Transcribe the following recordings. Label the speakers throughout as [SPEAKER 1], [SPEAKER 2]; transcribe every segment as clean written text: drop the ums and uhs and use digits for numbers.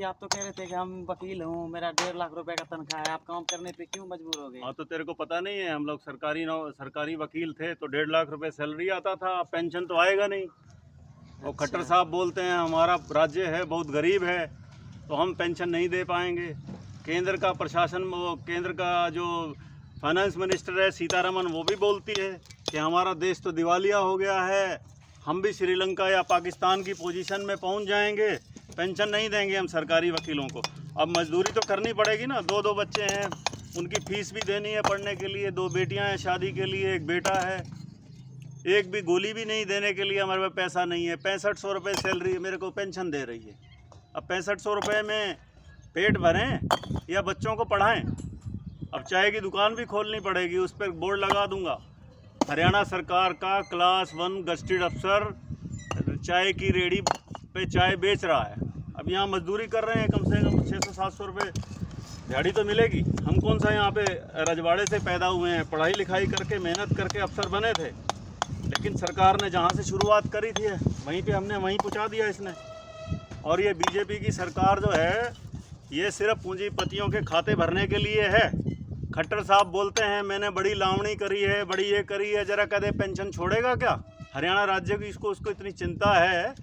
[SPEAKER 1] जी आप तो कह रहे थे कि हम वकील हूँ, मेरा 1.5 लाख रुपए का तनख्वाह है, आप काम करने पे क्यों मजबूर हो गए?
[SPEAKER 2] हाँ, तो तेरे को पता नहीं है, हम लोग सरकारी वकील थे तो 1.5 लाख रुपए सैलरी आता था, पेंशन तो आएगा नहीं। और खट्टर
[SPEAKER 1] अच्छा।
[SPEAKER 2] साहब बोलते हैं हमारा राज्य है बहुत गरीब है तो हम पेंशन नहीं दे पाएंगे। केंद्र का प्रशासन, वो केंद्र का जो फाइनेंस मिनिस्टर है सीतारमन, वो भी बोलती है कि हमारा देश तो दिवालिया हो गया है, हम भी श्रीलंका या पाकिस्तान की पोजीशन में पहुंच जाएंगे, पेंशन नहीं देंगे हम सरकारी वकीलों को। अब मजदूरी तो करनी पड़ेगी ना, 2 बच्चे हैं, उनकी फीस भी देनी है पढ़ने के लिए, 2 बेटियां हैं शादी के लिए, 1 बेटा है, एक भी गोली भी नहीं देने के लिए हमारे पास पैसा नहीं है। 6500 रुपये सैलरी मेरे को पेंशन दे रही है। अब 6500 रुपये में पेट भरें या बच्चों को पढ़ाएं? अब चाय की दुकान भी खोलनी पड़ेगी, उस पर बोर्ड लगा दूंगा, हरियाणा सरकार का क्लास 1 गस्टेड अफसर चाय की रेडी पे चाय बेच रहा है। अब यहाँ मजदूरी कर रहे हैं, कम से कम 600-700 रुपये दिहाड़ी तो मिलेगी। हम कौन सा यहाँ पे रजवाड़े से पैदा हुए हैं, पढ़ाई लिखाई करके मेहनत करके अफसर बने थे, लेकिन सरकार ने जहाँ से शुरुआत करी थी वहीं पे हमने वहीं पहुँचा दिया इसने। और ये बीजेपी की सरकार जो है ये सिर्फ पूंजीपतियों के खाते भरने के लिए है। खट्टर साहब बोलते हैं मैंने बड़ी लावणी करी है, बड़ी ये करी है, जरा कदे पेंशन छोड़ेगा क्या? हरियाणा राज्य की उसको इतनी चिंता है,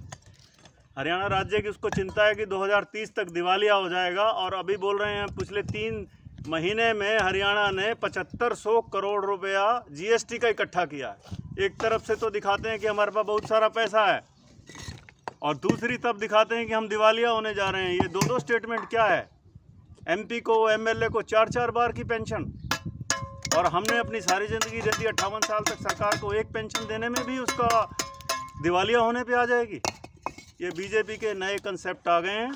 [SPEAKER 2] हरियाणा राज्य की उसको चिंता है कि 2030 तक दिवालिया हो जाएगा। और अभी बोल रहे हैं पिछले 3 महीने में हरियाणा ने 7500 करोड़ रुपया जीएसटी का इकट्ठा किया है। एक तरफ से तो दिखाते हैं कि हमारे पास बहुत सारा पैसा है और दूसरी तरफ दिखाते हैं कि हम दिवालिया होने जा रहे हैं। ये 2 स्टेटमेंट क्या है? एमपी को, एमएलए को 4-4 बार की पेंशन, और हमने अपनी सारी ज़िंदगी दे दी 58 साल तक सरकार को, एक पेंशन देने में भी उसका दिवालिया होने पे आ जाएगी। ये बीजेपी के नए कंसेप्ट आ गए हैं,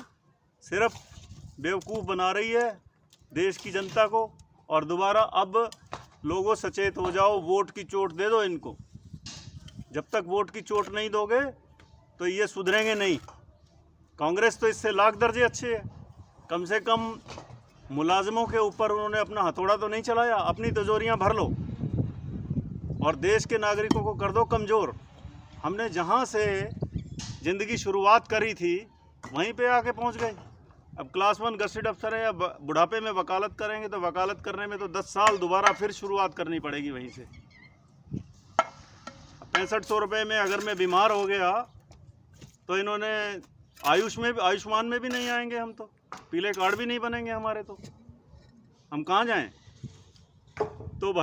[SPEAKER 2] सिर्फ बेवकूफ़ बना रही है देश की जनता को। और दोबारा अब लोगों सचेत हो जाओ, वोट की चोट दे दो इनको। जब तक वोट की चोट नहीं दोगे तो ये सुधरेंगे नहीं। कांग्रेस तो इससे लाख दर्जे अच्छे है, कम से कम मुलाजिमों के ऊपर उन्होंने अपना हथौड़ा तो नहीं चलाया। अपनी तिजोरियां भर लो और देश के नागरिकों को कर दो कमज़ोर। हमने जहां से ज़िंदगी शुरुआत करी थी वहीं पे आके पहुंच गए। अब क्लास 1 गस्टेड अफसर है, या बुढ़ापे में वकालत करेंगे तो वकालत करने में तो 10 साल दोबारा फिर शुरुआत करनी पड़ेगी वहीं से। 6500 रुपये में अगर मैं बीमार हो गया तो इन्होंने आयुष्मान में भी नहीं आएंगे हम, तो पीले कार्ड भी नहीं बनेंगे हमारे, तो हम कहाँ जाएं? तो भाई